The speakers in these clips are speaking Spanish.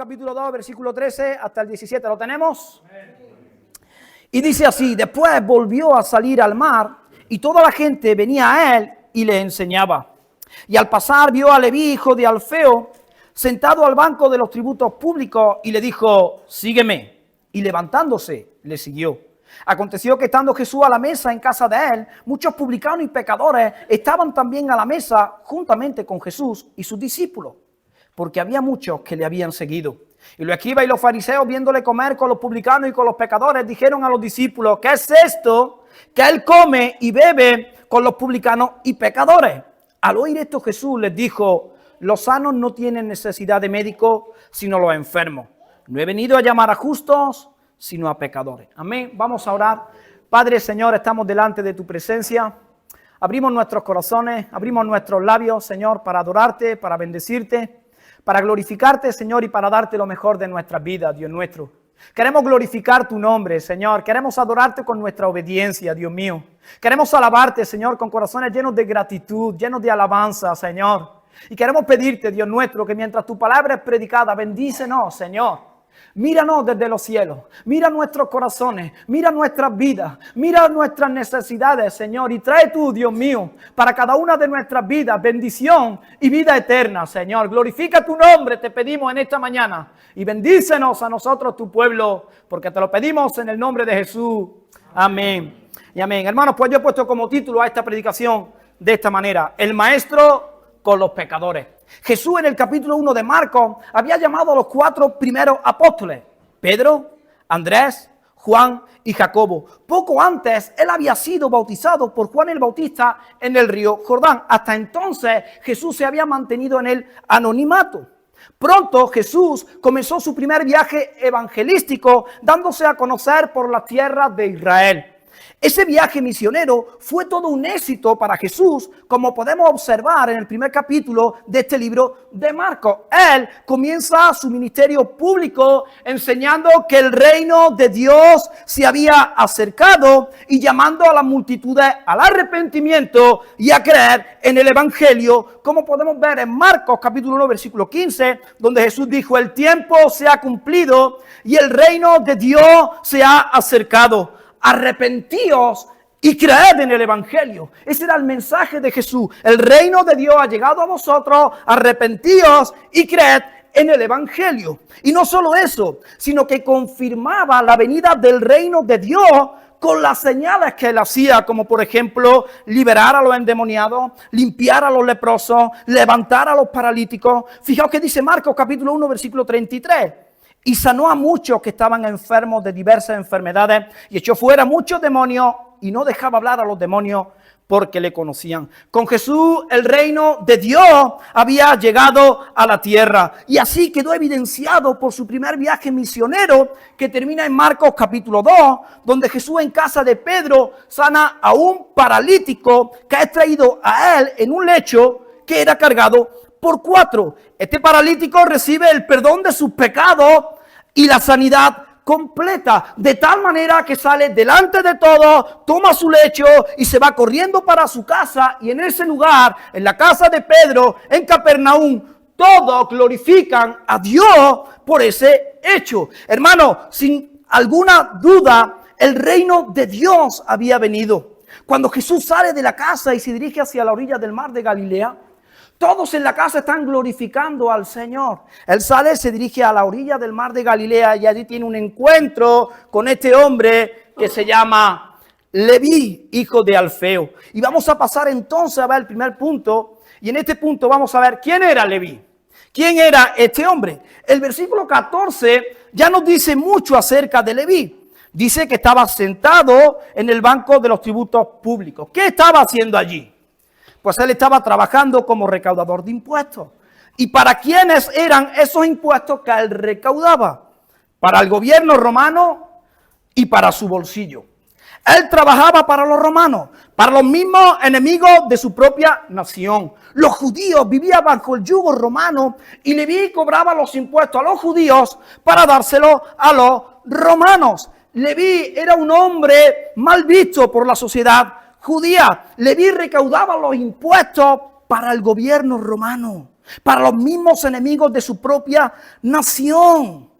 capítulo 2, versículo 13 hasta el 17. ¿Lo tenemos? Y dice así: después volvió a salir al mar y toda la gente venía a él y le enseñaba. Y al pasar vio a Leví, hijo de Alfeo, sentado al banco de los tributos públicos y le dijo: sígueme. Y levantándose le siguió. Aconteció que estando Jesús a la mesa en casa de él, muchos publicanos y pecadores estaban también a la mesa juntamente con Jesús y sus discípulos, porque había muchos que le habían seguido. Y los escribas y los fariseos, viéndole comer con los publicanos y con los pecadores, dijeron a los discípulos: ¿qué es esto que él come y bebe con los publicanos y pecadores? Al oír esto, Jesús les dijo: los sanos no tienen necesidad de médico, sino los enfermos. No he venido a llamar a justos, sino a pecadores. Amén. Vamos a orar. Padre, Señor, estamos delante de tu presencia. Abrimos nuestros corazones, abrimos nuestros labios, Señor, para adorarte, para bendecirte, para glorificarte, Señor, y para darte lo mejor de nuestras vidas, Dios nuestro. Queremos glorificar tu nombre, Señor. Queremos adorarte con nuestra obediencia, Dios mío. Queremos alabarte, Señor, con corazones llenos de gratitud, llenos de alabanza, Señor. Y queremos pedirte, Dios nuestro, que mientras tu palabra es predicada, bendícenos, Señor. Míranos desde los cielos, mira nuestros corazones, mira nuestras vidas, mira nuestras necesidades, Señor, y trae tú, Dios mío, para cada una de nuestras vidas, bendición y vida eterna, Señor. Glorifica tu nombre, te pedimos en esta mañana, y bendícenos a nosotros, tu pueblo, porque te lo pedimos en el nombre de Jesús. Amén y amén. Hermanos, pues yo he puesto como título a esta predicación de esta manera: el maestro con los pecadores. Jesús, en el capítulo 1 de Marcos, había llamado a los 4 primeros apóstoles: Pedro, Andrés, Juan y Jacobo. Poco antes, él había sido bautizado por Juan el Bautista en el río Jordán. Hasta entonces, Jesús se había mantenido en el anonimato. Pronto Jesús comenzó su primer viaje evangelístico, dándose a conocer por las tierras de Israel. Ese viaje misionero fue todo un éxito para Jesús, como podemos observar en el primer capítulo de este libro de Marcos. Él comienza su ministerio público enseñando que el reino de Dios se había acercado y llamando a las multitudes al arrepentimiento y a creer en el evangelio, como podemos ver en Marcos capítulo 1 versículo 15, donde Jesús dijo: el tiempo se ha cumplido y el reino de Dios se ha acercado. Arrepentíos y creed en el evangelio. Ese era el mensaje de Jesús. El reino de Dios ha llegado a vosotros. Arrepentíos y creed en el evangelio. Y no solo eso, sino que confirmaba la venida del reino de Dios con las señales que él hacía, como por ejemplo liberar a los endemoniados, limpiar a los leprosos, levantar a los paralíticos. Fijaos que dice Marcos capítulo 1 versículo 33. Y sanó a muchos que estaban enfermos de diversas enfermedades y echó fuera muchos demonios y no dejaba hablar a los demonios porque le conocían. Con Jesús el reino de Dios había llegado a la tierra y así quedó evidenciado por su primer viaje misionero, que termina en Marcos capítulo 2, donde Jesús en casa de Pedro sana a un paralítico que es traído a él en un lecho que era cargado por 4. Este paralítico recibe el perdón de sus pecados y la sanidad completa, de tal manera que sale delante de todos, toma su lecho y se va corriendo para su casa. Y en ese lugar, en la casa de Pedro, en Capernaum, todos glorifican a Dios por ese hecho. Hermano, sin alguna duda, el reino de Dios había venido. Cuando Jesús sale de la casa y se dirige hacia la orilla del mar de Galilea, todos en la casa están glorificando al Señor. Él sale, se dirige a la orilla del mar de Galilea y allí tiene un encuentro con este hombre que se llama Leví, hijo de Alfeo. Y vamos a pasar entonces a ver el primer punto. Y en este punto vamos a ver quién era Leví. ¿Quién era este hombre? El versículo 14 ya nos dice mucho acerca de Leví. Dice que estaba sentado en el banco de los tributos públicos. ¿Qué estaba haciendo allí? Pues él estaba trabajando como recaudador de impuestos. ¿Y para quiénes eran esos impuestos que él recaudaba? Para el gobierno romano y para su bolsillo. Él trabajaba para los romanos, para los mismos enemigos de su propia nación. Los judíos vivían bajo el yugo romano y Leví cobraba los impuestos a los judíos para dárselos a los romanos. Leví era un hombre mal visto por la sociedad judía. Leví recaudaba los impuestos para el gobierno romano. para los mismos enemigos de su propia nación.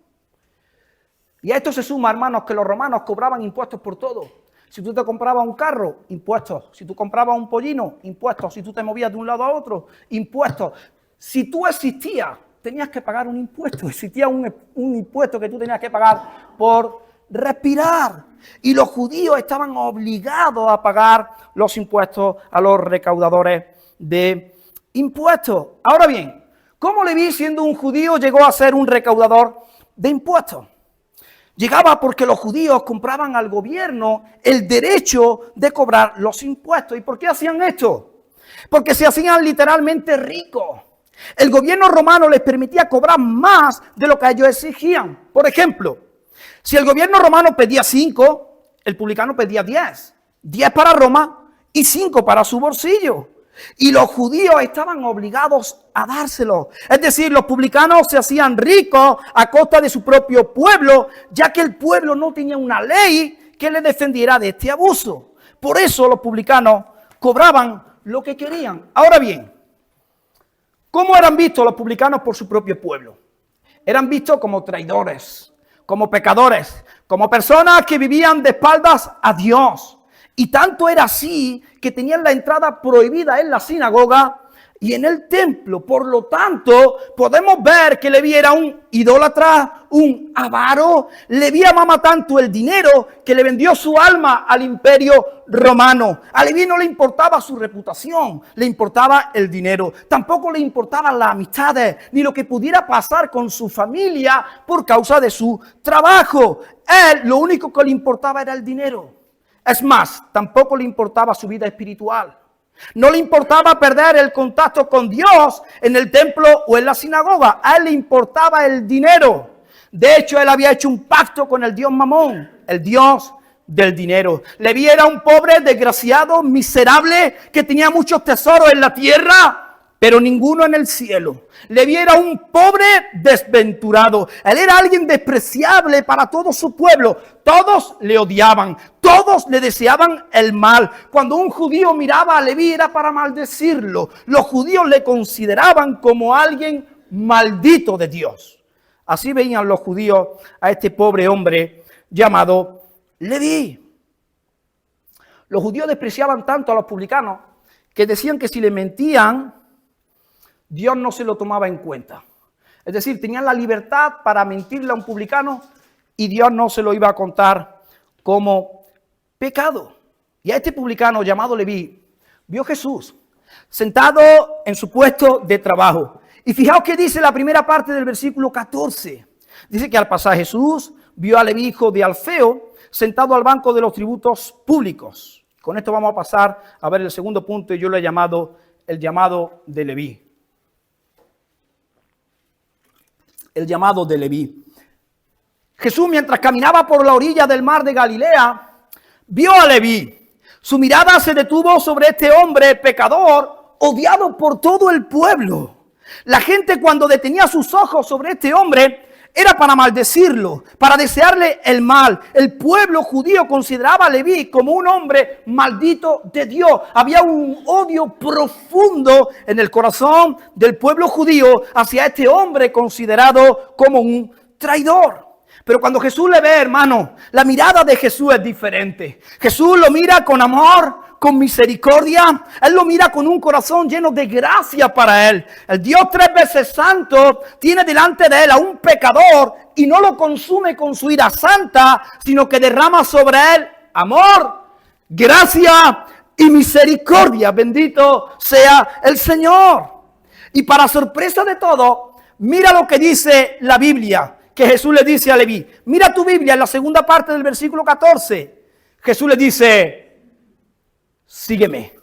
Y a esto se suma, hermanos, que los romanos cobraban impuestos por todo. Si tú te comprabas un carro, impuestos. Si tú comprabas un pollino, impuestos. Si tú te movías de un lado a otro, impuestos. Si tú existías, tenías que pagar un impuesto. Existía un impuesto que tú tenías que pagar por respirar. Y los judíos estaban obligados a pagar los impuestos a los recaudadores de impuestos. Ahora bien, ¿cómo Leví, siendo un judío, llegó a ser un recaudador de impuestos? Llegaba porque los judíos compraban al gobierno el derecho de cobrar los impuestos. ¿Y por qué hacían esto? Porque se hacían literalmente ricos. El gobierno romano les permitía cobrar más de lo que ellos exigían. Por ejemplo, si el gobierno romano pedía 5, el publicano pedía 10. 10 para Roma y 5 para su bolsillo. Y los judíos estaban obligados a dárselo. Es decir, los publicanos se hacían ricos a costa de su propio pueblo, ya que el pueblo no tenía una ley que le defendiera de este abuso. Por eso los publicanos cobraban lo que querían. Ahora bien, ¿cómo eran vistos los publicanos por su propio pueblo? Eran vistos como traidores, como pecadores, como personas que vivían de espaldas a Dios. Y tanto era así que tenían la entrada prohibida en la sinagoga y en el templo. Por lo tanto, podemos ver que Leví era un idólatra, un avaro. Leví amaba tanto el dinero que le vendió su alma al imperio romano. A Leví no le importaba su reputación, le importaba el dinero. Tampoco le importaban las amistades, ni lo que pudiera pasar con su familia por causa de su trabajo. Él, lo único que le importaba era el dinero. Es más, tampoco le importaba su vida espiritual. No le importaba perder el contacto con Dios en el templo o en la sinagoga. A él le importaba el dinero. De hecho, él había hecho un pacto con el dios Mamón, el dios del dinero. Leví era un pobre, desgraciado, miserable, que tenía muchos tesoros en la tierra, pero ninguno en el cielo. Leví era un pobre desventurado. Él era alguien despreciable para todo su pueblo. Todos le odiaban. Todos le deseaban el mal. Cuando un judío miraba a Leví era para maldecirlo. Los judíos le consideraban como alguien maldito de Dios. Así veían los judíos a este pobre hombre llamado Leví. Los judíos despreciaban tanto a los publicanos que decían que si le mentían, Dios no se lo tomaba en cuenta. Es decir, tenían la libertad para mentirle a un publicano y Dios no se lo iba a contar como pecado. Y a este publicano llamado Leví vio Jesús sentado en su puesto de trabajo. Y fijaos que dice la primera parte del versículo 14. Dice que al pasar Jesús vio a Leví, hijo de Alfeo, sentado al banco de los tributos públicos. Con esto vamos a pasar a ver el segundo punto y yo lo he llamado el llamado de Leví. El llamado de Leví. Jesús, mientras caminaba por la orilla del mar de Galilea, vio a Leví. Su mirada se detuvo sobre este hombre pecador, odiado por todo el pueblo. La gente, cuando detenía sus ojos sobre este hombre, era para maldecirlo, para desearle el mal. El pueblo judío consideraba a Leví como un hombre maldito de Dios. Había un odio profundo en el corazón del pueblo judío hacia este hombre considerado como un traidor. Pero cuando Jesús le ve, hermano, la mirada de Jesús es diferente. Jesús lo mira con amor, con misericordia. Él lo mira con un corazón lleno de gracia para él. El Dios 3 veces santo tiene delante de él a un pecador y no lo consume con su ira santa, sino que derrama sobre él amor, gracia y misericordia. Bendito sea el Señor. Y para sorpresa de todo, mira lo que dice la Biblia, que Jesús le dice a Leví. Mira tu Biblia en la segunda parte del versículo 14. Jesús le dice: sígueme.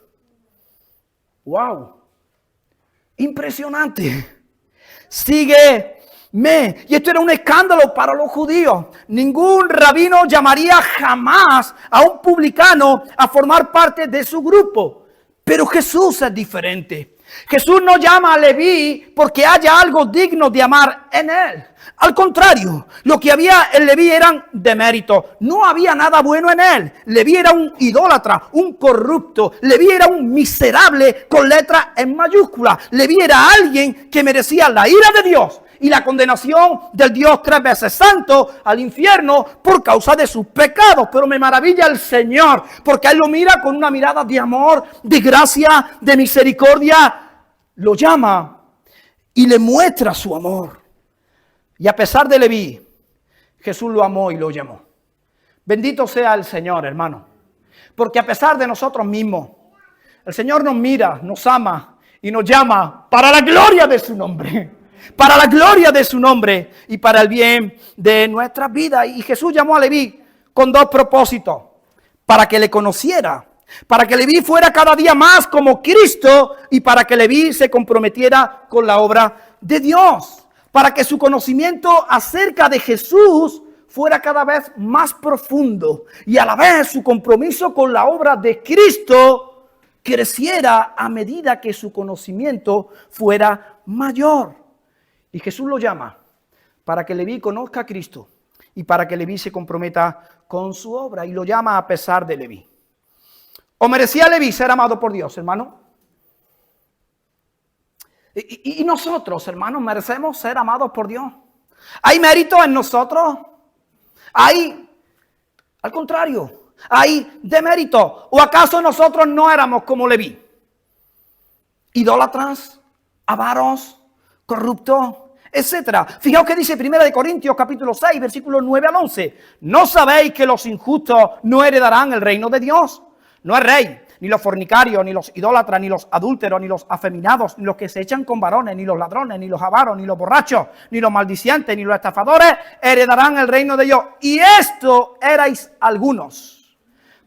Wow. Impresionante. Sígueme. Y esto era un escándalo para los judíos. Ningún rabino llamaría jamás a un publicano a formar parte de su grupo. Pero Jesús es diferente. Jesús no llama a Leví porque haya algo digno de amar en él. Al contrario, lo que había en Leví eran deméritos. No había nada bueno en él. Leví era un idólatra, un corrupto. Leví era un miserable con letra en mayúscula. Leví era alguien que merecía la ira de Dios y la condenación del Dios 3 veces santo al infierno por causa de sus pecados. Pero me maravilla el Señor, porque Él lo mira con una mirada de amor, de gracia, de misericordia. Lo llama y le muestra su amor. Y a pesar de Leví, Jesús lo amó y lo llamó. Bendito sea el Señor, hermano. Porque a pesar de nosotros mismos, el Señor nos mira, nos ama y nos llama para la gloria de su nombre. Para la gloria de su nombre y para el bien de nuestras vidas. Y Jesús llamó a Leví con dos propósitos. Para que le conociera, para que Leví fuera cada día más como Cristo y para que Leví se comprometiera con la obra de Dios. Para que su conocimiento acerca de Jesús fuera cada vez más profundo y a la vez su compromiso con la obra de Cristo creciera a medida que su conocimiento fuera mayor. Y Jesús lo llama para que Leví conozca a Cristo y para que Leví se comprometa con su obra, y lo llama a pesar de Leví. ¿O merecía Leví ser amado por Dios, hermano? Y nosotros, hermanos, merecemos ser amados por Dios. ¿Hay mérito en nosotros? ¿Hay? Al contrario, ¿hay demérito? ¿O acaso nosotros no éramos como Leví? Idólatras, avaros, corruptos, etcétera. Fijaos que dice 1 Corintios capítulo 6, versículos 9 al 11. ¿No sabéis que los injustos no heredarán el reino de Dios? No es rey, ni los fornicarios, ni los idólatras, ni los adúlteros, ni los afeminados, ni los que se echan con varones, ni los ladrones, ni los avaros, ni los borrachos, ni los maldicientes, ni los estafadores heredarán el reino de Dios. Y esto erais algunos.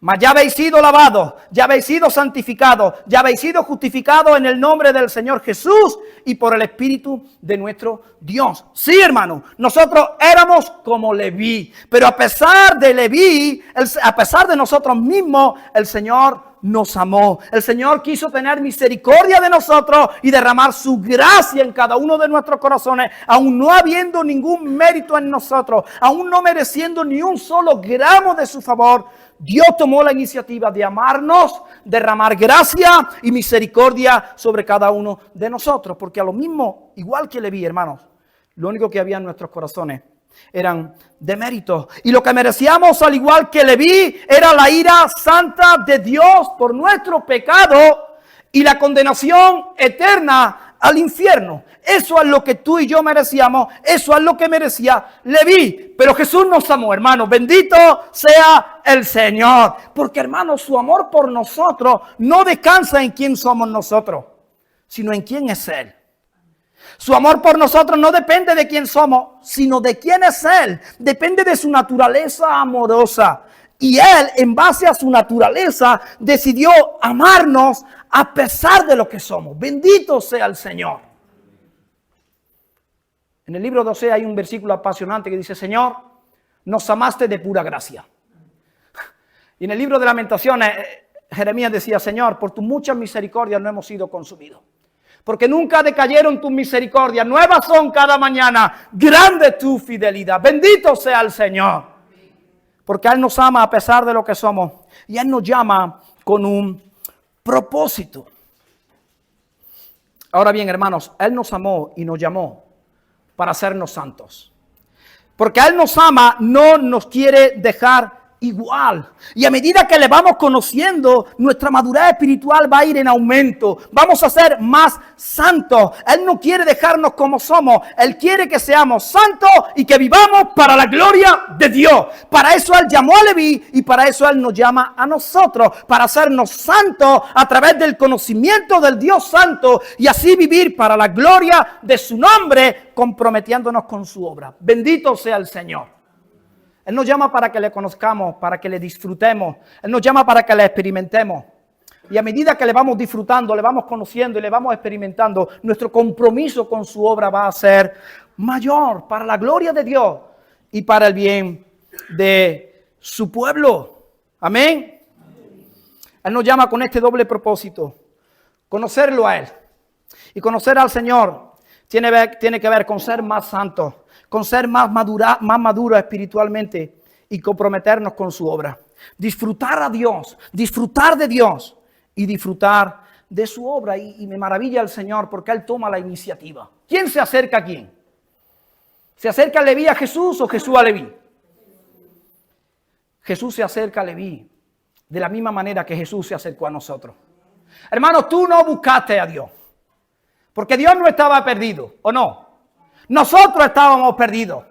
Mas ya habéis sido lavados, ya habéis sido santificados, ya habéis sido justificados en el nombre del Señor Jesús y por el Espíritu de nuestro Dios. Sí, hermano, nosotros éramos como Leví, pero a pesar de Leví, a pesar de nosotros mismos, el Señor nos amó. El Señor quiso tener misericordia de nosotros y derramar su gracia en cada uno de nuestros corazones, aun no habiendo ningún mérito en nosotros, aun no mereciendo ni un solo gramo de su favor. Dios tomó la iniciativa de amarnos, derramar gracia y misericordia sobre cada uno de nosotros, porque a lo mismo, igual que Leví, hermanos, lo único que había en nuestros corazones eran deméritos. Y lo que merecíamos, al igual que Leví, era la ira santa de Dios por nuestro pecado y la condenación eterna al infierno. Eso es lo que tú y yo merecíamos. Eso es lo que merecía Leví. Pero Jesús nos amó, hermanos. Bendito sea el Señor. Porque, hermanos, su amor por nosotros no descansa en quién somos nosotros, sino en quién es Él. Su amor por nosotros no depende de quién somos, sino de quién es Él. Depende de su naturaleza amorosa. Y Él, en base a su naturaleza, decidió amarnos a pesar de lo que somos. Bendito sea el Señor. En el libro de Oseas hay un versículo apasionante que dice: Señor, nos amaste de pura gracia. Y en el libro de Lamentaciones, Jeremías decía: Señor, por tu muchas misericordias no hemos sido consumidos. Porque nunca decayeron tus misericordias, nuevas son cada mañana, grande tu fidelidad. Bendito sea el Señor. Porque Él nos ama a pesar de lo que somos. Y Él nos llama con un propósito. Ahora bien, hermanos, Él nos amó y nos llamó para hacernos santos. Porque Él nos ama, no nos quiere dejar igual. Y a medida que le vamos conociendo, nuestra madurez espiritual va a ir en aumento. Vamos a ser más santos. Él no quiere dejarnos como somos. Él quiere que seamos santos y que vivamos para la gloria de Dios. Para eso Él llamó a Leví y para eso Él nos llama a nosotros. Para hacernos santos a través del conocimiento del Dios santo y así vivir para la gloria de su nombre, comprometiéndonos con su obra. Bendito sea el Señor. Él nos llama para que le conozcamos, para que le disfrutemos. Él nos llama para que le experimentemos. Y a medida que le vamos disfrutando, le vamos conociendo y le vamos experimentando, nuestro compromiso con su obra va a ser mayor para la gloria de Dios y para el bien de su pueblo. Amén. Él nos llama con este doble propósito: conocerlo a Él Y conocer al Señor tiene que ver con ser más santos, con ser más maduro espiritualmente y comprometernos con su obra. Disfrutar a Dios, disfrutar de Dios y disfrutar de su obra. Y me maravilla el Señor porque Él toma la iniciativa. ¿Quién se acerca a quién? ¿Se acerca Leví a Jesús o Jesús a Leví? Jesús se acerca a Leví de la misma manera que Jesús se acercó a nosotros. Hermano, tú no buscaste a Dios. Porque Dios no estaba perdido, ¿o no? Nosotros estábamos perdidos.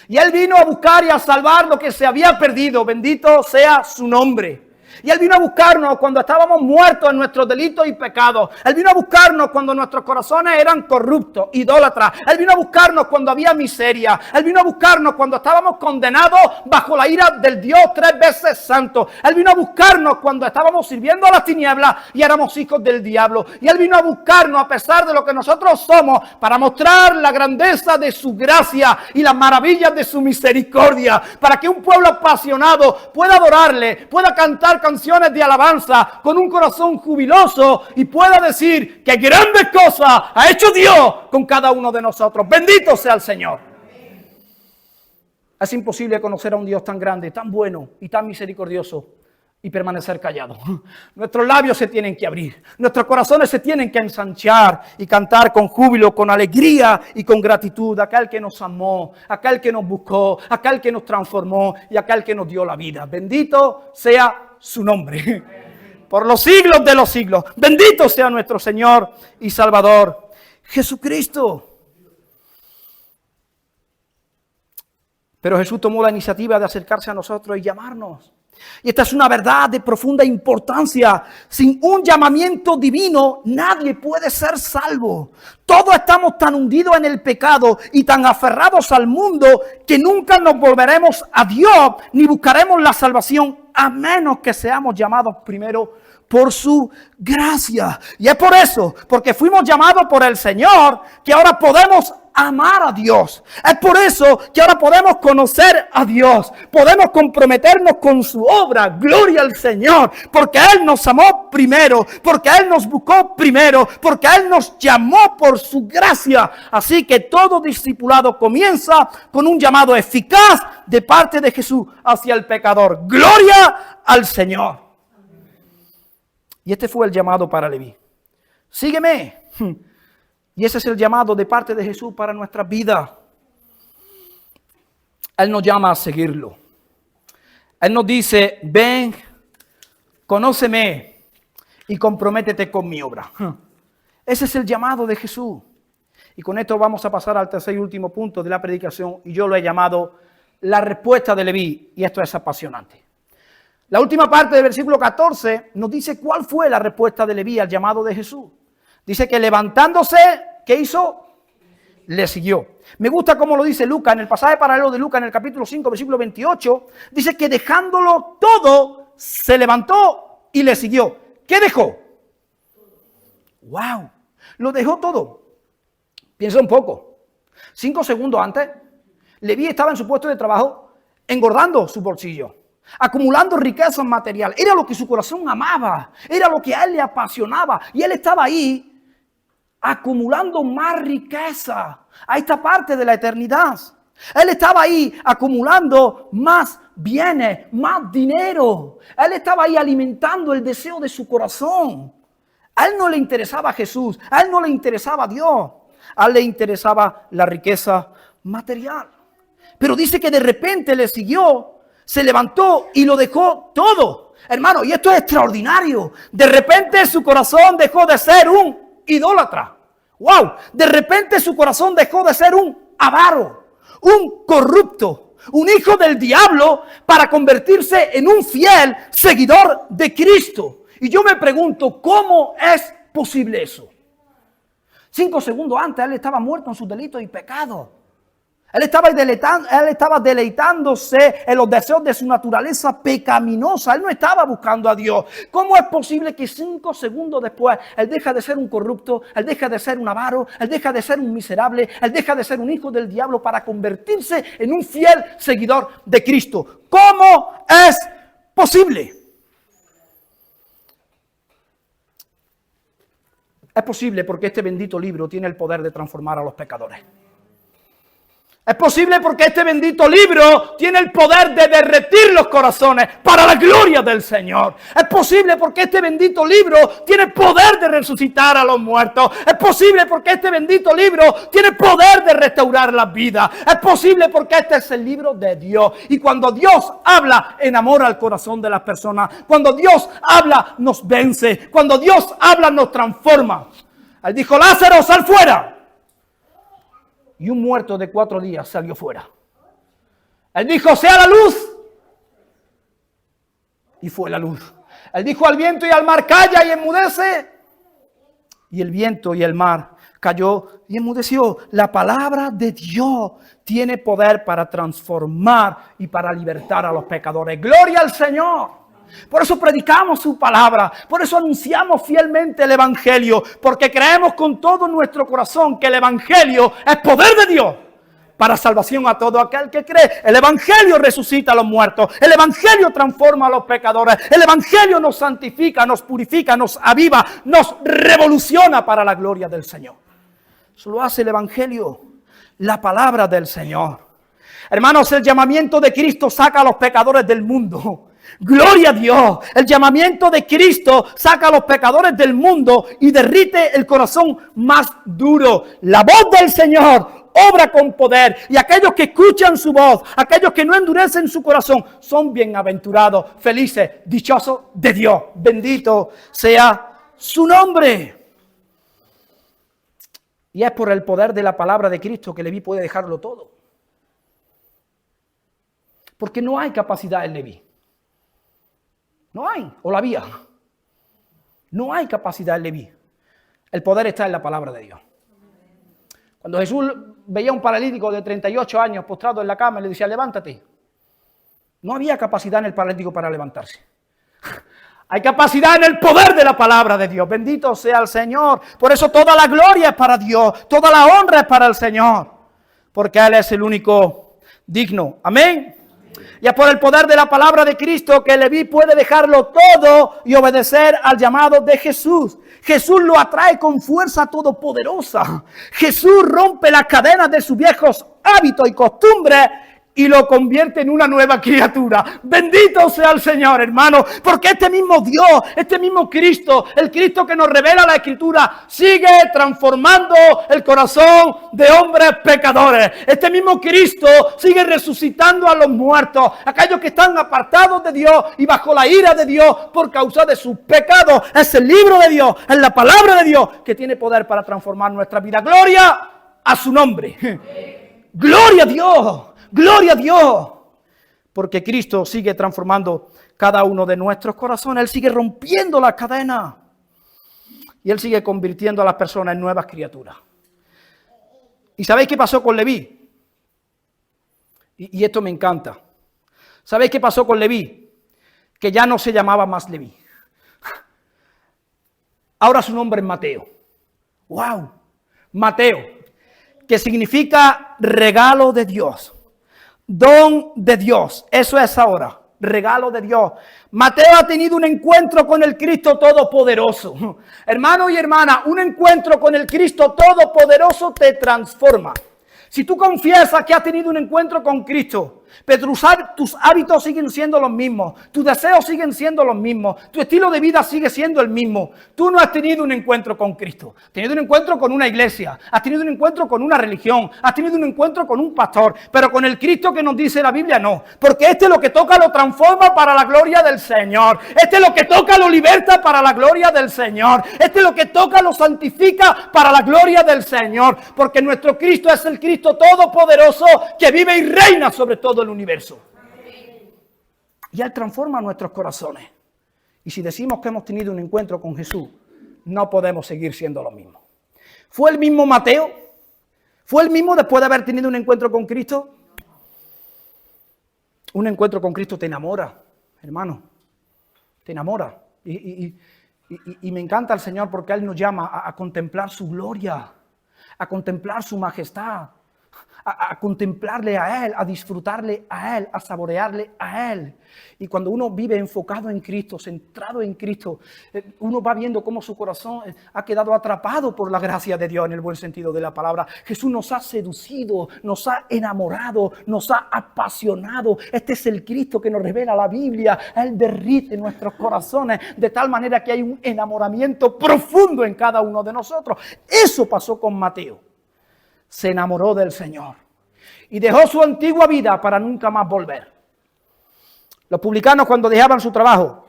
Y Él vino a buscar y a salvar lo que se había perdido. Bendito sea su nombre. Y Él vino a buscarnos cuando estábamos muertos en nuestros delitos y pecados. Él vino a buscarnos cuando nuestros corazones eran corruptos, idólatras. Él vino a buscarnos cuando había miseria. Él vino a buscarnos cuando estábamos condenados bajo la ira del Dios 3 veces santo. Él vino a buscarnos cuando estábamos sirviendo a las tinieblas y éramos hijos del diablo. Y Él vino a buscarnos a pesar de lo que nosotros somos para mostrar la grandeza de su gracia y las maravillas de su misericordia. Para que un pueblo apasionado pueda adorarle, pueda cantar canciones de alabanza con un corazón jubiloso y pueda decir que grandes cosas ha hecho Dios con cada uno de nosotros. Bendito sea el Señor. Es imposible conocer a un Dios tan grande, tan bueno y tan misericordioso y permanecer callado. Nuestros labios se tienen que abrir, nuestros corazones se tienen que ensanchar y cantar con júbilo, con alegría y con gratitud a aquel que nos amó, a aquel que nos buscó, a aquel que nos transformó y a aquel que nos dio la vida. Bendito sea su nombre, por los siglos de los siglos. Bendito sea nuestro Señor y Salvador Jesucristo. Pero Jesús tomó la iniciativa de acercarse a nosotros y llamarnos. Y esta es una verdad de profunda importancia. Sin un llamamiento divino, nadie puede ser salvo. Todos estamos tan hundidos en el pecado y tan aferrados al mundo que nunca nos volveremos a Dios ni buscaremos la salvación a menos que seamos llamados primero por su gracia. Y es por eso, porque fuimos llamados por el Señor, que ahora podemos amar a Dios. Es por eso que ahora podemos conocer a Dios. Podemos comprometernos con su obra. Gloria al Señor. Porque Él nos amó primero. Porque Él nos buscó primero. Porque Él nos llamó por su gracia. Así que todo discipulado comienza con un llamado eficaz de parte de Jesús hacia el pecador. Gloria al Señor. Y este fue el llamado para Leví. Sígueme. Y ese es el llamado de parte de Jesús para nuestra vida. Él nos llama a seguirlo. Él nos dice, ven, conóceme y comprométete con mi obra. Ese es el llamado de Jesús. Y con esto vamos a pasar al tercer y último punto de la predicación. Y yo lo he llamado la respuesta de Leví. Y esto es apasionante. La última parte del versículo 14 nos dice cuál fue la respuesta de Leví al llamado de Jesús. Dice que levantándose, ¿qué hizo? Le siguió. Me gusta cómo lo dice Lucas en el pasaje paralelo de Lucas en el capítulo 5, versículo 28. Dice que dejándolo todo, se levantó y le siguió. ¿Qué dejó? ¡Wow! Lo dejó todo. Piensa un poco. 5 segundos antes, Leví estaba en su puesto de trabajo engordando su bolsillo, acumulando riqueza material. Era lo que su corazón amaba, era lo que a él le apasionaba. Y él estaba ahí acumulando más riqueza a esta parte de la eternidad. Él estaba ahí acumulando más bienes, más dinero. Él estaba ahí alimentando el deseo de su corazón. A él no le interesaba Jesús, a él no le interesaba Dios, a él le interesaba la riqueza material. Pero dice que de repente le siguió, se levantó y lo dejó todo. Hermano, y esto es extraordinario. De repente su corazón dejó de ser un idólatra. Wow, de repente su corazón dejó de ser un avaro, un corrupto, un hijo del diablo para convertirse en un fiel seguidor de Cristo. Y yo me pregunto, ¿cómo es posible eso? 5 segundos antes él estaba muerto en sus delitos y pecados. Él estaba deleitándose en los deseos de su naturaleza pecaminosa. Él no estaba buscando a Dios. ¿Cómo es posible que 5 segundos después él deja de ser un corrupto, él deja de ser un avaro, él deja de ser un miserable, él deja de ser un hijo del diablo para convertirse en un fiel seguidor de Cristo? ¿Cómo es posible? Es posible porque este bendito libro tiene el poder de transformar a los pecadores. Es posible porque este bendito libro tiene el poder de derretir los corazones para la gloria del Señor. Es posible porque este bendito libro tiene poder de resucitar a los muertos. Es posible porque este bendito libro tiene poder de restaurar las vidas. Es posible porque este es el libro de Dios. Y cuando Dios habla, enamora el corazón de las personas. Cuando Dios habla, nos vence. Cuando Dios habla, nos transforma. Él dijo: Lázaro, sal fuera. Y un muerto de 4 días salió fuera. Él dijo: sea la luz. Y fue la luz. Él dijo al viento y al mar: calla y enmudece. Y el viento y el mar cayó y enmudeció. La palabra de Dios tiene poder para transformar y para libertar a los pecadores. ¡Gloria al Señor! Por eso predicamos su palabra, por eso anunciamos fielmente el evangelio, porque creemos con todo nuestro corazón que el evangelio es poder de Dios para salvación a todo aquel que cree. El evangelio resucita a los muertos, el evangelio transforma a los pecadores, el evangelio nos santifica, nos purifica, nos aviva, nos revoluciona para la gloria del Señor. Eso lo hace el evangelio, la palabra del Señor. Hermanos, el llamamiento de Cristo saca a los pecadores del mundo. Gloria a Dios. El llamamiento de Cristo saca a los pecadores del mundo y derrite el corazón más duro. La voz del Señor obra con poder, y aquellos que escuchan su voz, aquellos que no endurecen su corazón, son bienaventurados, felices, dichosos de Dios. Bendito sea su nombre. Y es por el poder de la palabra de Cristo que Leví puede dejarlo todo. Porque no hay capacidad en Leví. No hay, o la había. No hay capacidad en Leví. El poder está en la palabra de Dios. Cuando Jesús veía a un paralítico de 38 años postrado en la cama y le decía: levántate. No había capacidad en el paralítico para levantarse. Hay capacidad en el poder de la palabra de Dios. Bendito sea el Señor. Por eso toda la gloria es para Dios. Toda la honra es para el Señor. Porque Él es el único digno. Amén. Y es por el poder de la palabra de Cristo que Leví puede dejarlo todo y obedecer al llamado de Jesús. Jesús lo atrae con fuerza todopoderosa. Jesús rompe las cadenas de sus viejos hábitos y costumbres y lo convierte en una nueva criatura. Bendito sea el Señor, hermano, porque este mismo Dios, este mismo Cristo, el Cristo que nos revela la Escritura, sigue transformando el corazón de hombres pecadores. Este mismo Cristo sigue resucitando a los muertos, aquellos que están apartados de Dios y bajo la ira de Dios por causa de sus pecados. Es el libro de Dios, es la palabra de Dios que tiene poder para transformar nuestra vida. Gloria a su nombre. Gloria a Dios. Gloria a Dios, porque Cristo sigue transformando cada uno de nuestros corazones. Él sigue rompiendo las cadenas y Él sigue convirtiendo a las personas en nuevas criaturas. ¿Y sabéis qué pasó con Leví? Y esto me encanta. ¿Sabéis qué pasó con Leví? Que ya no se llamaba más Leví. Ahora su nombre es Mateo. ¡Wow! Mateo, que significa regalo de Dios. Don de Dios, eso es ahora, regalo de Dios. Mateo ha tenido un encuentro con el Cristo Todopoderoso. Hermano y hermana, un encuentro con el Cristo Todopoderoso te transforma. Si tú confiesas que has tenido un encuentro con Cristo, pero tus hábitos siguen siendo los mismos, tus deseos siguen siendo los mismos, tu estilo de vida sigue siendo el mismo, tú no has tenido un encuentro con Cristo. Has tenido un encuentro con una iglesia, has tenido un encuentro con una religión, has tenido un encuentro con un pastor, pero con el Cristo que nos dice la Biblia no, porque este lo que toca lo transforma para la gloria del Señor, este lo que toca lo liberta para la gloria del Señor, este lo que toca lo santifica para la gloria del Señor, porque nuestro Cristo es el Cristo Todopoderoso que vive y reina sobre todo el universo. Y Él transforma nuestros corazones. Y si decimos que hemos tenido un encuentro con Jesús, no podemos seguir siendo lo mismo. ¿Fue el mismo Mateo? ¿Fue el mismo después de haber tenido un encuentro con Cristo? Un encuentro con Cristo te enamora, hermano. Te enamora. Y me encanta el Señor porque Él nos llama a contemplar su gloria, a contemplar su majestad, a contemplarle a Él, a disfrutarle a Él, a saborearle a Él. Y cuando uno vive enfocado en Cristo, centrado en Cristo, uno va viendo cómo su corazón ha quedado atrapado por la gracia de Dios en el buen sentido de la palabra. Jesús nos ha seducido, nos ha enamorado, nos ha apasionado. Este es el Cristo que nos revela la Biblia. Él derrite nuestros corazones de tal manera que hay un enamoramiento profundo en cada uno de nosotros. Eso pasó con Mateo. Se enamoró del Señor y dejó su antigua vida para nunca más volver. Los publicanos, cuando dejaban su trabajo,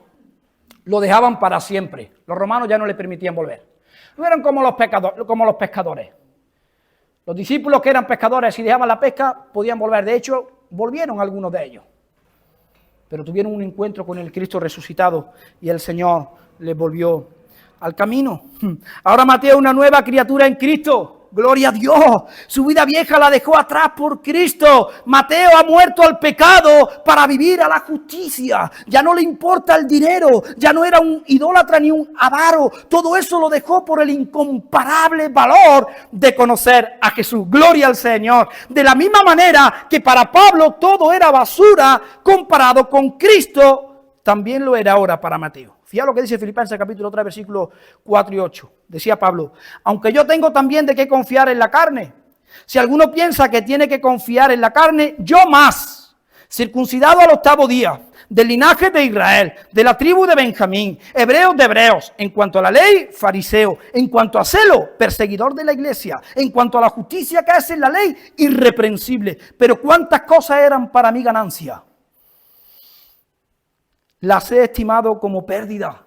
lo dejaban para siempre. Los romanos ya no le permitían volver. No eran como los pescadores. Los discípulos que eran pescadores, si dejaban la pesca, podían volver. De hecho, volvieron algunos de ellos. Pero tuvieron un encuentro con el Cristo resucitado y el Señor les volvió al camino. Ahora Mateo es una nueva criatura en Cristo. Gloria a Dios. Su vida vieja la dejó atrás por Cristo. Mateo ha muerto al pecado para vivir a la justicia. Ya no le importa el dinero. Ya no era un idólatra ni un avaro. Todo eso lo dejó por el incomparable valor de conocer a Jesús. Gloria al Señor. De la misma manera que para Pablo todo era basura comparado con Cristo, también lo era ahora para Mateo. Fíjate lo que dice Filipenses capítulo 3, versículos 4 y 8. Decía Pablo, aunque yo tengo también de qué confiar en la carne. Si alguno piensa que tiene que confiar en la carne, yo más, circuncidado al 8º día, del linaje de Israel, de la tribu de Benjamín, hebreos de hebreos, en cuanto a la ley, fariseo, en cuanto a celo, perseguidor de la iglesia, en cuanto a la justicia que es en la ley, irreprensible. Pero cuántas cosas eran para mi ganancia. Las he estimado como pérdida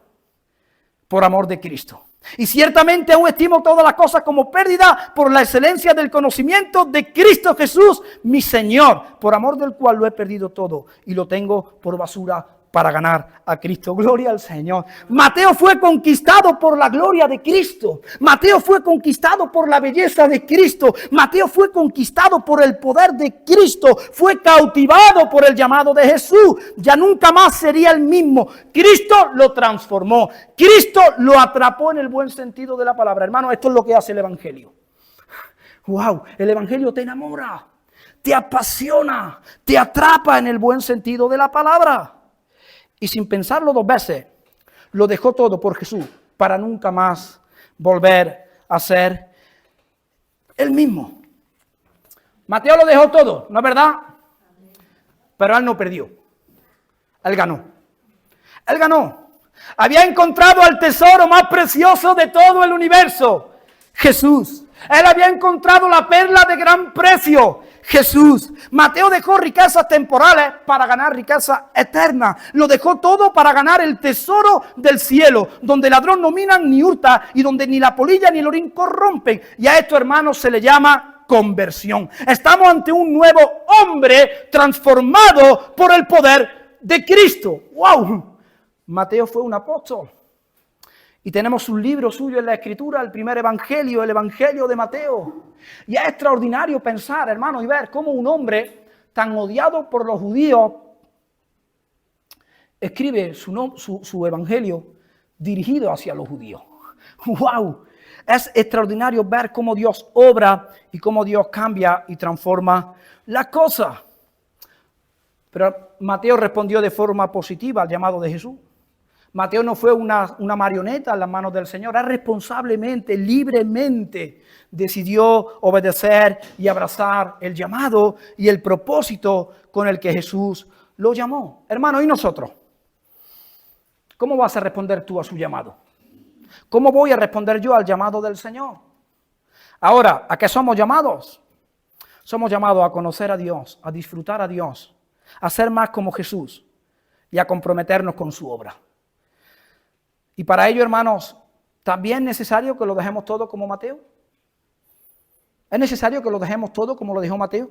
por amor de Cristo. Y ciertamente aún estimo todas las cosas como pérdida por la excelencia del conocimiento de Cristo Jesús, mi Señor, por amor del cual lo he perdido todo y lo tengo por basura para ganar a Cristo. Gloria al Señor. Mateo fue conquistado por la gloria de Cristo. Mateo fue conquistado por la belleza de Cristo. Mateo fue conquistado por el poder de Cristo. Fue cautivado por el llamado de Jesús. Ya nunca más sería el mismo. Cristo lo transformó. Cristo lo atrapó en el buen sentido de la palabra. Hermano, esto es lo que hace el Evangelio. Wow, el Evangelio te enamora, te apasiona, te atrapa en el buen sentido de la palabra. Y sin pensarlo 2 veces, lo dejó todo por Jesús para nunca más volver a ser el mismo. Mateo lo dejó todo, ¿no es verdad? Pero él no perdió. Él ganó. Él ganó. Había encontrado al tesoro más precioso de todo el universo, Jesús. Él había encontrado la perla de gran precio, Jesús. Mateo dejó riquezas temporales para ganar riqueza eterna. Lo dejó todo para ganar el tesoro del cielo, donde ladrón no minan ni hurta y donde ni la polilla ni el orín corrompen. Y a esto, hermanos, se le llama conversión. Estamos ante un nuevo hombre transformado por el poder de Cristo. ¡Wow! Mateo fue un apóstol. Y tenemos un libro suyo en la Escritura, el primer evangelio, el Evangelio de Mateo. Y es extraordinario pensar, hermanos, y ver cómo un hombre tan odiado por los judíos escribe su evangelio dirigido hacia los judíos. ¡Wow! Es extraordinario ver cómo Dios obra y cómo Dios cambia y transforma las cosas. Pero Mateo respondió de forma positiva al llamado de Jesús. Mateo no fue una marioneta en las manos del Señor. Él responsablemente, libremente decidió obedecer y abrazar el llamado y el propósito con el que Jesús lo llamó. Hermano, ¿y nosotros? ¿Cómo vas a responder tú a su llamado? ¿Cómo voy a responder yo al llamado del Señor? Ahora, ¿a qué somos llamados? Somos llamados a conocer a Dios, a disfrutar a Dios, a ser más como Jesús y a comprometernos con su obra. Y para ello, hermanos, ¿también es necesario que lo dejemos todo como Mateo? ¿Es necesario que lo dejemos todo como lo dejó Mateo?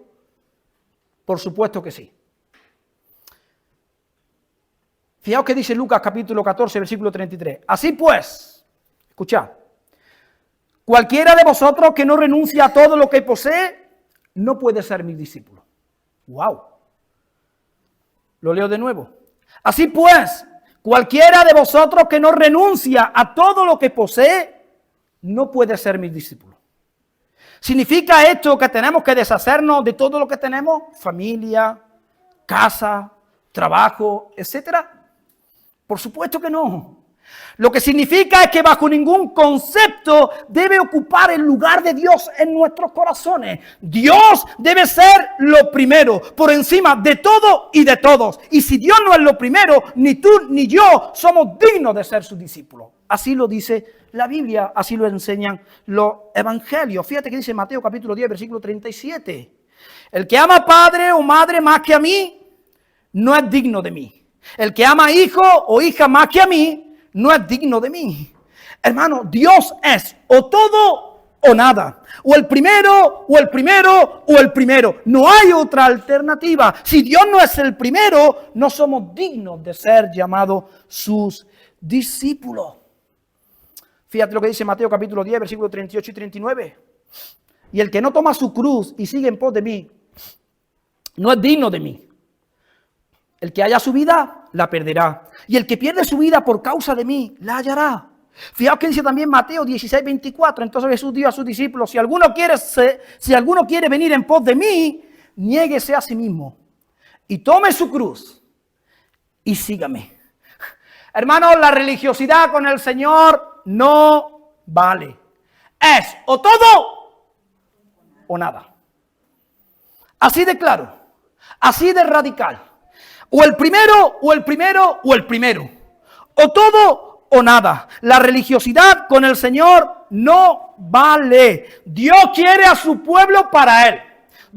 Por supuesto que sí. Fijaos que dice Lucas capítulo 14, versículo 33. Así pues, escuchad, cualquiera de vosotros que no renuncie a todo lo que posee, no puede ser mi discípulo. ¡Wow! Lo leo de nuevo. Así pues, cualquiera de vosotros que no renuncia a todo lo que posee, no puede ser mi discípulo. ¿Significa esto que tenemos que deshacernos de todo lo que tenemos? Familia, casa, trabajo, etcétera. Por supuesto que no. Lo que significa es que bajo ningún concepto debe ocupar el lugar de Dios en nuestros corazones. Dios debe ser lo primero, por encima de todo y de todos. Y si Dios no es lo primero, ni tú ni yo somos dignos de ser sus discípulos. Así lo dice la Biblia, así lo enseñan los evangelios. Fíjate que dice Mateo capítulo 10, versículo 37. El que ama padre o madre más que a mí, no es digno de mí. El que ama hijo o hija más que a mí, no es digno de mí. Hermano, Dios es o todo o nada. O el primero, o el primero, o el primero. No hay otra alternativa. Si Dios no es el primero, no somos dignos de ser llamados sus discípulos. Fíjate lo que dice Mateo capítulo 10, versículos 38 y 39. Y el que no toma su cruz y sigue en pos de mí, no es digno de mí. El que haya su vida, la perderá. Y el que pierde su vida por causa de mí, la hallará. Fijaos que dice también Mateo 16, 24. Entonces Jesús dijo a sus discípulos, si alguno quiere venir en pos de mí, niéguese a sí mismo. Y tome su cruz y sígame. Hermanos, la religiosidad con el Señor no vale. Es o todo o nada. Así de claro, así de radical. O el primero, o el primero, o el primero. O todo o nada. La religiosidad con el Señor no vale. Dios quiere a su pueblo para Él.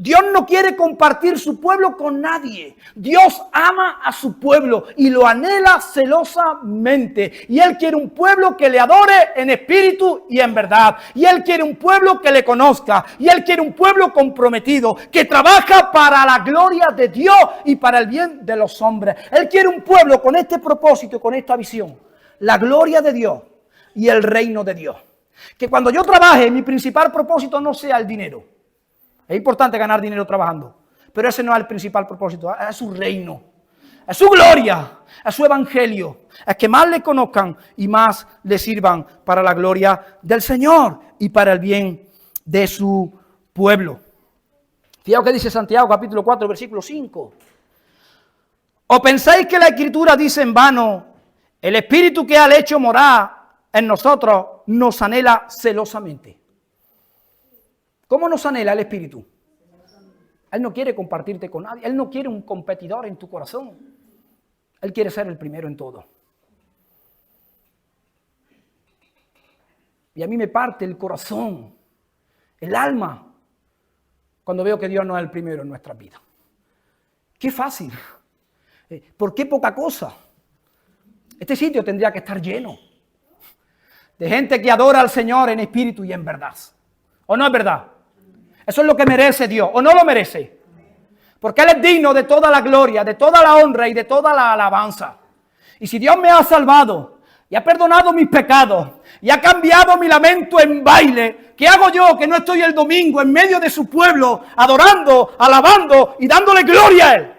Dios no quiere compartir su pueblo con nadie. Dios ama a su pueblo y lo anhela celosamente. Y Él quiere un pueblo que le adore en espíritu y en verdad. Y Él quiere un pueblo que le conozca. Y Él quiere un pueblo comprometido, que trabaja para la gloria de Dios y para el bien de los hombres. Él quiere un pueblo con este propósito, con esta visión. La gloria de Dios y el reino de Dios. Que cuando yo trabaje, mi principal propósito no sea el dinero. Es importante ganar dinero trabajando, pero ese no es el principal propósito, es su reino, es su gloria, es su evangelio, es que más le conozcan y más le sirvan para la gloria del Señor y para el bien de su pueblo. Fijaos que dice Santiago capítulo 4, versículo 5. ¿O pensáis que la Escritura dice en vano, el Espíritu que ha hecho morar en nosotros nos anhela celosamente? ¿Cómo nos anhela el Espíritu? Él no quiere compartirte con nadie. Él no quiere un competidor en tu corazón. Él quiere ser el primero en todo. Y a mí me parte el corazón, el alma, cuando veo que Dios no es el primero en nuestras vidas. Qué fácil. ¿Por qué poca cosa? Este sitio tendría que estar lleno de gente que adora al Señor en espíritu y en verdad. ¿O no es verdad? Eso es lo que merece Dios, ¿o no lo merece? Porque Él es digno de toda la gloria, de toda la honra y de toda la alabanza. Y si Dios me ha salvado y ha perdonado mis pecados y ha cambiado mi lamento en baile, ¿qué hago yo que no estoy el domingo en medio de su pueblo adorando, alabando y dándole gloria a Él?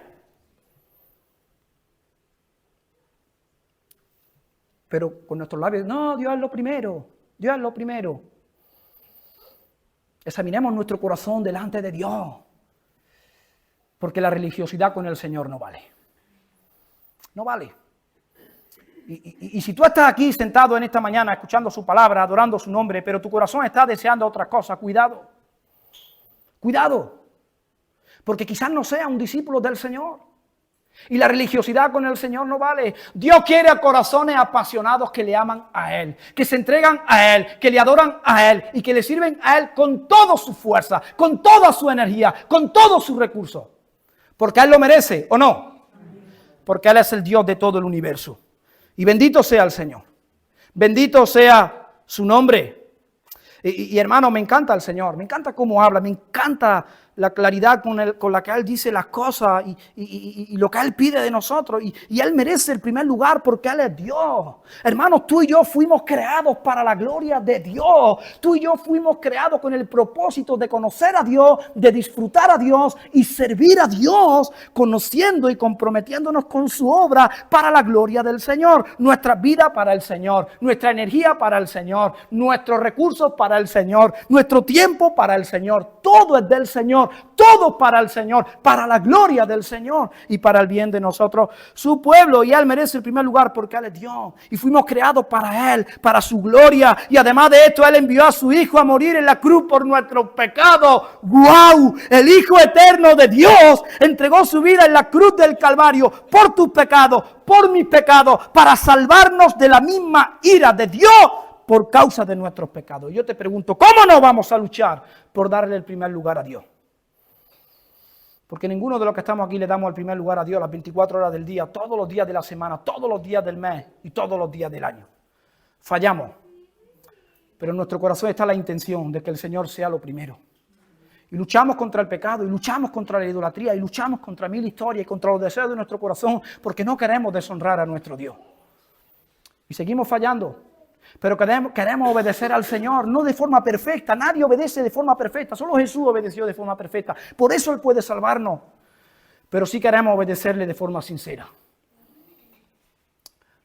Pero con nuestros labios, no, Dios es lo primero, Dios es lo primero. Examinemos nuestro corazón delante de Dios, porque la religiosidad con el Señor no vale. No vale. Y si tú estás aquí sentado en esta mañana escuchando su palabra, adorando su nombre, pero tu corazón está deseando otra cosa, cuidado. Cuidado. Porque quizás no sea un discípulo del Señor. Y la religiosidad con el Señor no vale. Dios quiere a corazones apasionados que le aman a Él, que se entregan a Él, que le adoran a Él y que le sirven a Él con toda su fuerza, con toda su energía, con todos sus recursos. Porque Él lo merece, ¿o no? Porque Él es el Dios de todo el universo. Y bendito sea el Señor. Bendito sea su nombre. Y hermano, me encanta el Señor, me encanta cómo habla, me encanta la claridad con la que Él dice las cosas y lo que Él pide de nosotros. Y Él merece el primer lugar porque Él es Dios. Hermanos, tú y yo fuimos creados para la gloria de Dios. Tú y yo fuimos creados con el propósito de conocer a Dios, de disfrutar a Dios y servir a Dios, conociendo y comprometiéndonos con su obra para la gloria del Señor. Nuestra vida para el Señor, nuestra energía para el Señor, nuestros recursos para el Señor, nuestro tiempo para el Señor. Todo es del Señor, todo para el Señor, para la gloria del Señor y para el bien de nosotros, su pueblo. Y Él merece el primer lugar porque Él es Dios y fuimos creados para Él, para su gloria. Y además de esto, Él envió a su Hijo a morir en la cruz por nuestros pecados. ¡Wow! El Hijo eterno de Dios entregó su vida en la cruz del Calvario por tus pecados, por mis pecados, para salvarnos de la misma ira de Dios por causa de nuestros pecados. Yo te pregunto, ¿cómo no vamos a luchar por darle el primer lugar a Dios? Porque ninguno de los que estamos aquí le damos el primer lugar a Dios las 24 horas del día, todos los días de la semana, todos los días del mes y todos los días del año. Fallamos. Pero en nuestro corazón está la intención de que el Señor sea lo primero. Y luchamos contra el pecado, y luchamos contra la idolatría, y luchamos contra mil historias y contra los deseos de nuestro corazón, porque no queremos deshonrar a nuestro Dios. Y seguimos fallando. Pero queremos obedecer al Señor, no de forma perfecta. Nadie obedece de forma perfecta. Solo Jesús obedeció de forma perfecta. Por eso Él puede salvarnos. Pero sí queremos obedecerle de forma sincera.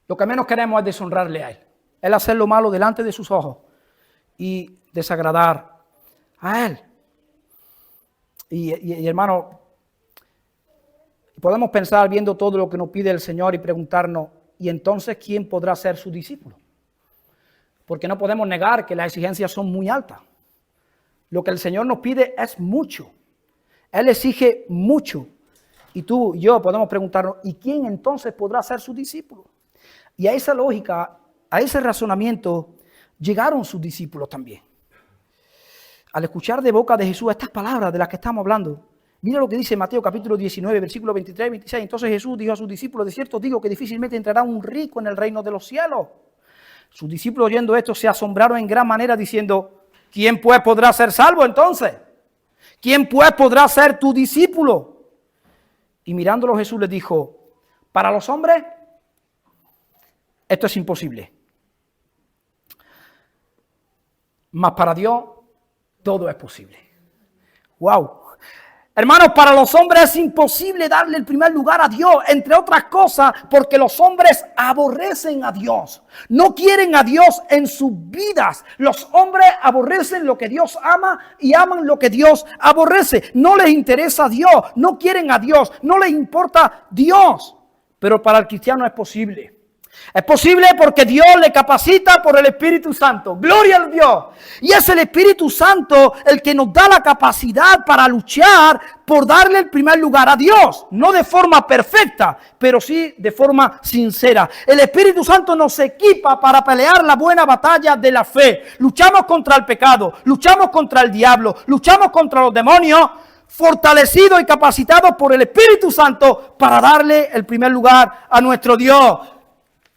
Lo que menos queremos es deshonrarle a Él. Él hacer lo malo delante de sus ojos y desagradar a Él. Y hermano, podemos pensar viendo todo lo que nos pide el Señor y preguntarnos, ¿y entonces quién podrá ser su discípulo? Porque no podemos negar que las exigencias son muy altas. Lo que el Señor nos pide es mucho. Él exige mucho. Y tú y yo podemos preguntarnos, ¿y quién entonces podrá ser su discípulo? Y a esa lógica, a ese razonamiento, llegaron sus discípulos también. Al escuchar de boca de Jesús estas palabras de las que estamos hablando, mira lo que dice Mateo capítulo 19, versículos 23 y 26. Entonces Jesús dijo a sus discípulos, de cierto digo que difícilmente entrará un rico en el reino de los cielos. Sus discípulos oyendo esto se asombraron en gran manera diciendo, ¿quién pues podrá ser salvo entonces? ¿Quién pues podrá ser tu discípulo? Y mirándolo Jesús les dijo, para los hombres esto es imposible, mas para Dios todo es posible. ¡Wow! Hermanos, para los hombres es imposible darle el primer lugar a Dios, entre otras cosas, porque los hombres aborrecen a Dios. No quieren a Dios en sus vidas. Los hombres aborrecen lo que Dios ama y aman lo que Dios aborrece. No les interesa a Dios, no quieren a Dios, no les importa Dios. Pero para el cristiano es posible. Es posible porque Dios le capacita por el Espíritu Santo. Gloria a Dios. Y es el Espíritu Santo el que nos da la capacidad para luchar por darle el primer lugar a Dios. No de forma perfecta, pero sí de forma sincera. El Espíritu Santo nos equipa para pelear la buena batalla de la fe. Luchamos contra el pecado, luchamos contra el diablo, luchamos contra los demonios, fortalecidos y capacitados por el Espíritu Santo para darle el primer lugar a nuestro Dios.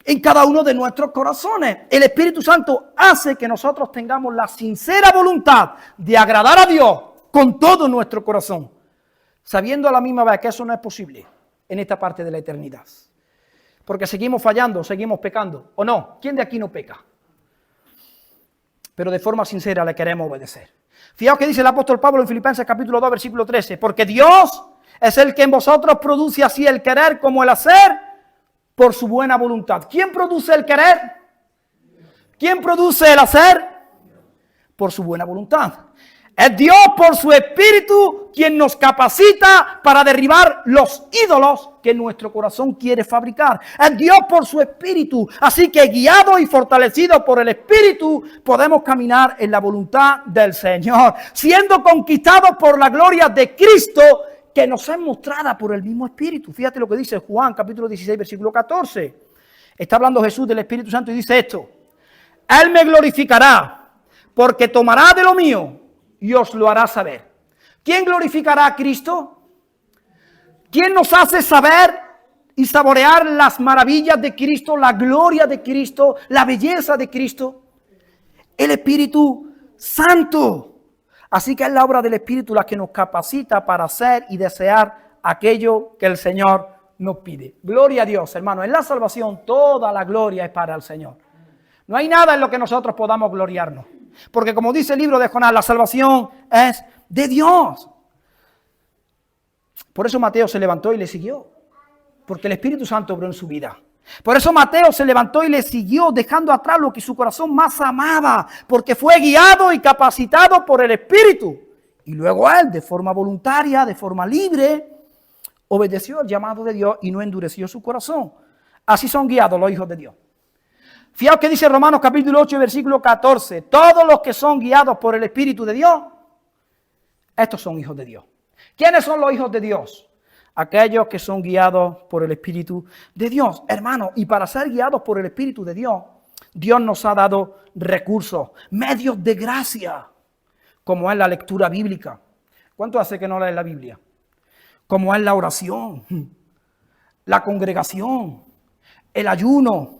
En cada uno de nuestros corazones. El Espíritu Santo hace que nosotros tengamos la sincera voluntad de agradar a Dios con todo nuestro corazón, sabiendo a la misma vez que eso no es posible en esta parte de la eternidad. Porque seguimos fallando, seguimos pecando, ¿o no? ¿Quién de aquí no peca? Pero de forma sincera le queremos obedecer. Fijaos que dice el apóstol Pablo en Filipenses capítulo 2, versículo 13. Porque Dios es el que en vosotros produce así el querer como el hacer por su buena voluntad. ¿Quién produce el querer? ¿Quién produce el hacer? Por su buena voluntad. Es Dios por su Espíritu quien nos capacita para derribar los ídolos que nuestro corazón quiere fabricar. Es Dios por su Espíritu. Así que guiados y fortalecidos por el Espíritu podemos caminar en la voluntad del Señor, siendo conquistados por la gloria de Cristo que nos es mostrada por el mismo Espíritu. Fíjate lo que dice Juan capítulo 16 versículo 14. Está hablando Jesús del Espíritu Santo y dice esto: Él me glorificará porque tomará de lo mío y os lo hará saber. ¿Quién glorificará a Cristo? ¿Quién nos hace saber y saborear las maravillas de Cristo, la gloria de Cristo, la belleza de Cristo? El Espíritu Santo. Así que es la obra del Espíritu la que nos capacita para hacer y desear aquello que el Señor nos pide. Gloria a Dios, hermano. En la salvación toda la gloria es para el Señor. No hay nada en lo que nosotros podamos gloriarnos. Porque como dice el libro de Jonás, la salvación es de Dios. Por eso Mateo se levantó y le siguió. Porque el Espíritu Santo obró en su vida. Por eso Mateo se levantó y le siguió, dejando atrás lo que su corazón más amaba, porque fue guiado y capacitado por el Espíritu. Y luego él, de forma voluntaria, de forma libre, obedeció el llamado de Dios y no endureció su corazón. Así son guiados los hijos de Dios. Fijaos que dice Romanos capítulo 8, versículo 14. Todos los que son guiados por el Espíritu de Dios, estos son hijos de Dios. ¿Quiénes son los hijos de Dios? Aquellos que son guiados por el Espíritu de Dios. Hermano, y para ser guiados por el Espíritu de Dios, Dios nos ha dado recursos, medios de gracia, como es la lectura bíblica. ¿Cuánto hace que no lees la Biblia? Como es la oración, la congregación, el ayuno,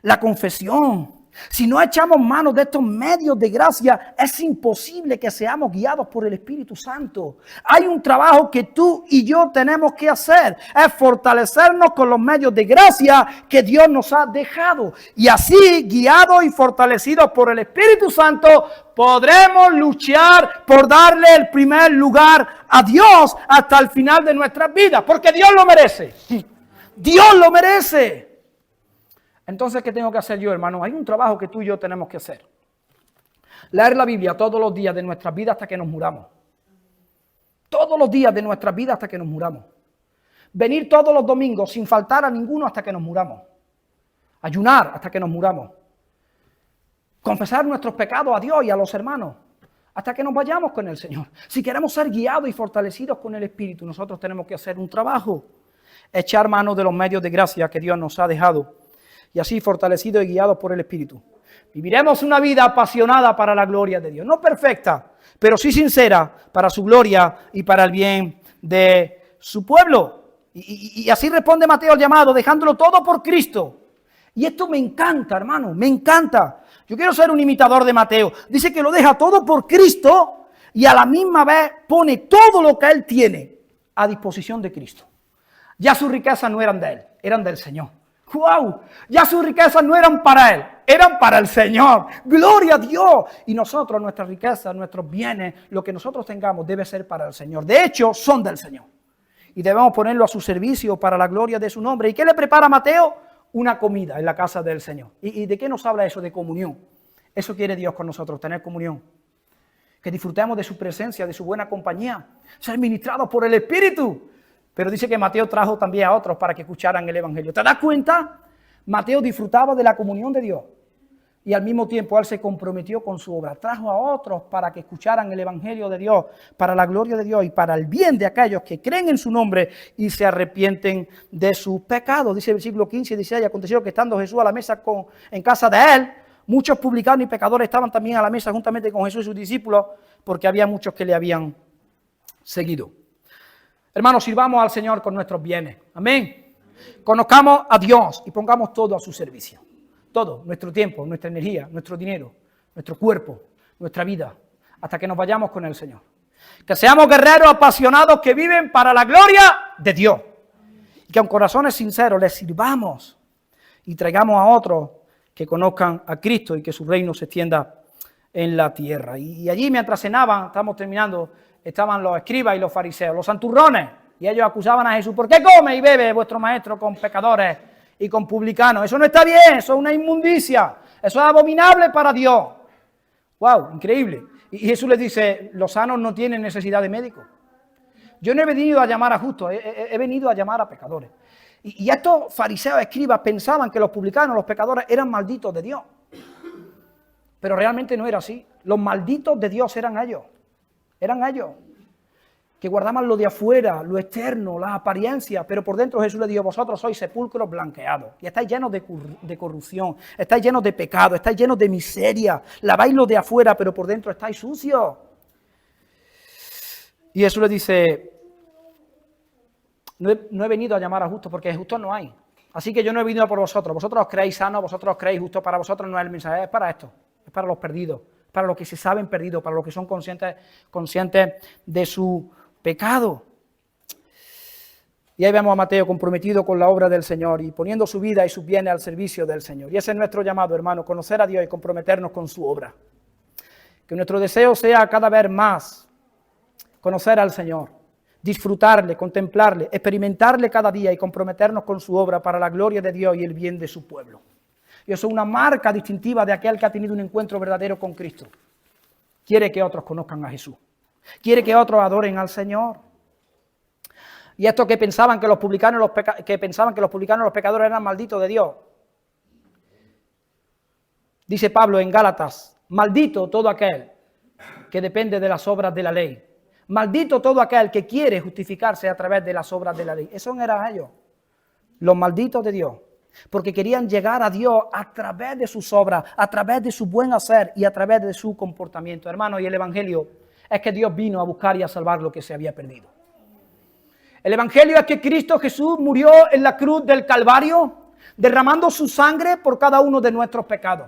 la confesión. Si no echamos mano de estos medios de gracia, es imposible que seamos guiados por el Espíritu Santo. Hay un trabajo que tú y yo tenemos que hacer, es fortalecernos con los medios de gracia que Dios nos ha dejado. Y así, guiados y fortalecidos por el Espíritu Santo, podremos luchar por darle el primer lugar a Dios hasta el final de nuestras vidas, porque Dios lo merece. Dios lo merece. Entonces, ¿qué tengo que hacer yo, hermano? Hay un trabajo que tú y yo tenemos que hacer. Leer la Biblia todos los días de nuestras vidas hasta que nos muramos. Todos los días de nuestras vidas hasta que nos muramos. Venir todos los domingos sin faltar a ninguno hasta que nos muramos. Ayunar hasta que nos muramos. Confesar nuestros pecados a Dios y a los hermanos hasta que nos vayamos con el Señor. Si queremos ser guiados y fortalecidos con el Espíritu, nosotros tenemos que hacer un trabajo. Echar mano de los medios de gracia que Dios nos ha dejado. Y así fortalecidos y guiados por el Espíritu. Viviremos una vida apasionada para la gloria de Dios. No perfecta, pero sí sincera para su gloria y para el bien de su pueblo. Y así responde Mateo al llamado, dejándolo todo por Cristo. Y esto me encanta, hermano, me encanta. Yo quiero ser un imitador de Mateo. Dice que lo deja todo por Cristo y a la misma vez pone todo lo que él tiene a disposición de Cristo. Ya sus riquezas no eran de él, eran del Señor. ¡Wow! Ya sus riquezas no eran para él, eran para el Señor. ¡Gloria a Dios! Y nosotros, nuestras riquezas, nuestros bienes, lo que nosotros tengamos debe ser para el Señor. De hecho, son del Señor. Y debemos ponerlo a su servicio para la gloria de su nombre. ¿Y qué le prepara Mateo? Una comida en la casa del Señor. ¿Y de qué nos habla eso? De comunión. Eso quiere Dios con nosotros, tener comunión. Que disfrutemos de su presencia, de su buena compañía. Ser ministrados por el Espíritu. Pero dice que Mateo trajo también a otros para que escucharan el Evangelio. ¿Te das cuenta? Mateo disfrutaba de la comunión de Dios. Y al mismo tiempo él se comprometió con su obra. Trajo a otros para que escucharan el Evangelio de Dios, para la gloria de Dios y para el bien de aquellos que creen en su nombre y se arrepienten de sus pecados. Dice el versículo 15 y 16, aconteció que estando Jesús a la mesa en casa de él, muchos publicanos y pecadores estaban también a la mesa juntamente con Jesús y sus discípulos, porque había muchos que le habían seguido. Hermanos, sirvamos al Señor con nuestros bienes. Amén. Conozcamos a Dios y pongamos todo a su servicio. Todo, nuestro tiempo, nuestra energía, nuestro dinero, nuestro cuerpo, nuestra vida, hasta que nos vayamos con el Señor. Que seamos guerreros apasionados que viven para la gloria de Dios. Y que con corazones sinceros les sirvamos y traigamos a otros que conozcan a Cristo y que su reino se extienda en la tierra. Y allí mientras cenaban, estamos terminando, estaban los escribas y los fariseos, los santurrones, y ellos acusaban a Jesús: ¿por qué come y bebe vuestro maestro con pecadores y con publicanos? Eso no está bien, eso es una inmundicia, eso es abominable para Dios. ¡Wow! Increíble. Y Jesús les dice: los sanos no tienen necesidad de médico. Yo no he venido a llamar a justos, he venido a llamar a pecadores. Y estos fariseos, escribas, pensaban que los publicanos, los pecadores, eran malditos de Dios. Pero realmente no era así. Los malditos de Dios eran ellos. Eran ellos, que guardaban lo de afuera, lo externo, las apariencias, pero por dentro Jesús les dijo: vosotros sois sepulcros blanqueados, y estáis llenos de corrupción, estáis llenos de pecado, estáis llenos de miseria, laváis lo de afuera, pero por dentro estáis sucios. Y Jesús les dice: no he venido a llamar a justos, porque justos no hay. Así que yo no he venido a por vosotros. Vosotros os creéis sanos, vosotros os creéis justos. Para vosotros no es el mensaje, es para esto, es para los perdidos, para los que se saben perdidos, para los que son conscientes de su pecado. Y ahí vemos a Mateo comprometido con la obra del Señor y poniendo su vida y sus bienes al servicio del Señor. Y ese es nuestro llamado, hermano, conocer a Dios y comprometernos con su obra. Que nuestro deseo sea cada vez más conocer al Señor, disfrutarle, contemplarle, experimentarle cada día y comprometernos con su obra para la gloria de Dios y el bien de su pueblo. Y eso es una marca distintiva de aquel que ha tenido un encuentro verdadero con Cristo. Quiere que otros conozcan a Jesús. Quiere que otros adoren al Señor. Y estos que pensaban que los publicanos y los pecadores eran malditos de Dios. Dice Pablo en Gálatas, maldito todo aquel que depende de las obras de la ley. Maldito todo aquel que quiere justificarse a través de las obras de la ley. Esos eran ellos, los malditos de Dios. Porque querían llegar a Dios a través de sus obras, a través de su buen hacer y a través de su comportamiento. Hermano, y el Evangelio es que Dios vino a buscar y a salvar lo que se había perdido. El Evangelio es que Cristo Jesús murió en la cruz del Calvario, derramando su sangre por cada uno de nuestros pecados.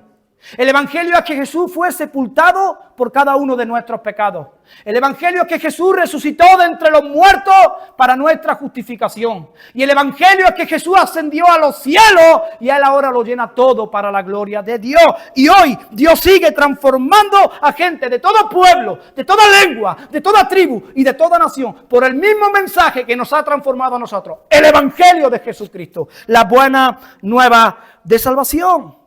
El Evangelio es que Jesús fue sepultado por cada uno de nuestros pecados. El Evangelio es que Jesús resucitó de entre los muertos para nuestra justificación. Y el Evangelio es que Jesús ascendió a los cielos y Él ahora lo llena todo para la gloria de Dios. Y hoy Dios sigue transformando a gente de todo pueblo, de toda lengua, de toda tribu y de toda nación por el mismo mensaje que nos ha transformado a nosotros. El Evangelio de Jesucristo, la buena nueva de salvación.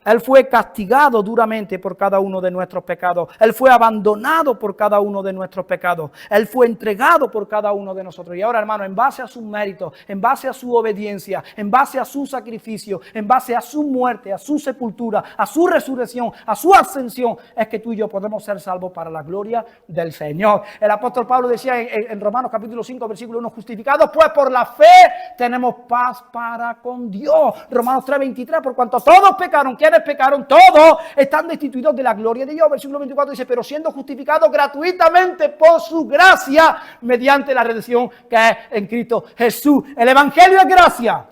Él fue castigado duramente por cada uno de nuestros pecados. Él fue abandonado por cada uno de nuestros pecados. Él fue entregado por cada uno de nosotros. Y ahora, hermano, en base a sus méritos, en base a su obediencia, en base a su sacrificio, en base a su muerte, a su sepultura, a su resurrección, a su ascensión, es que tú y yo podemos ser salvos para la gloria del Señor. El apóstol Pablo decía en Romanos capítulo 5, versículo 1, justificados pues por la fe tenemos paz para con Dios. Romanos 3, 23, por cuanto todos pecaron, ¿quiénes pecaron? Todos están destituidos de la gloria de Dios. Versículo 24 dice, pero siendo justificados gratuitamente por su gracia, mediante la redención que es en Cristo Jesús. El Evangelio es gracia,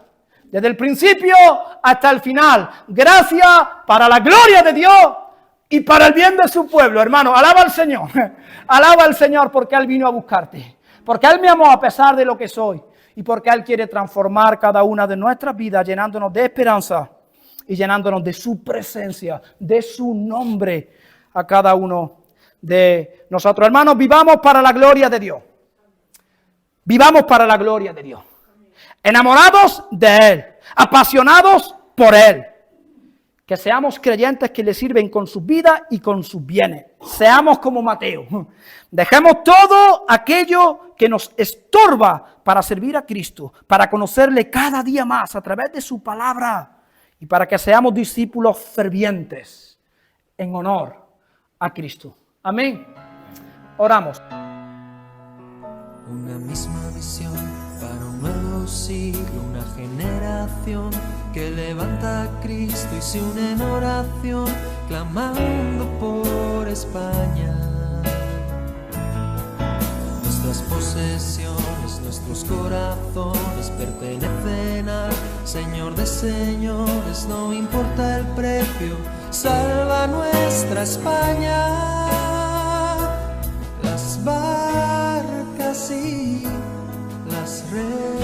desde el principio hasta el final. Gracia para la gloria de Dios y para el bien de su pueblo. Hermano, alaba al Señor. Alaba al Señor porque Él vino a buscarte. Porque Él me amó a pesar de lo que soy. Y porque Él quiere transformar cada una de nuestras vidas, llenándonos de esperanza y llenándonos de su presencia, de su nombre a cada uno de nosotros. Hermanos, vivamos para la gloria de Dios. Vivamos para la gloria de Dios. Enamorados de Él, apasionados por Él. Que seamos creyentes que le sirven con sus vidas y con sus bienes. Seamos como Mateo. Dejemos todo aquello que nos estorba para servir a Cristo, para conocerle cada día más a través de su palabra. Y para que seamos discípulos fervientes en honor a Cristo. Amén. Oramos. Una misma visión para un nuevo siglo, una generación que levanta a Cristo y se une en oración, clamando por España. Nuestras posesiones, nuestros corazones pertenecen al Señor de señores, no importa el precio, salva nuestra España. Las barcas y las redes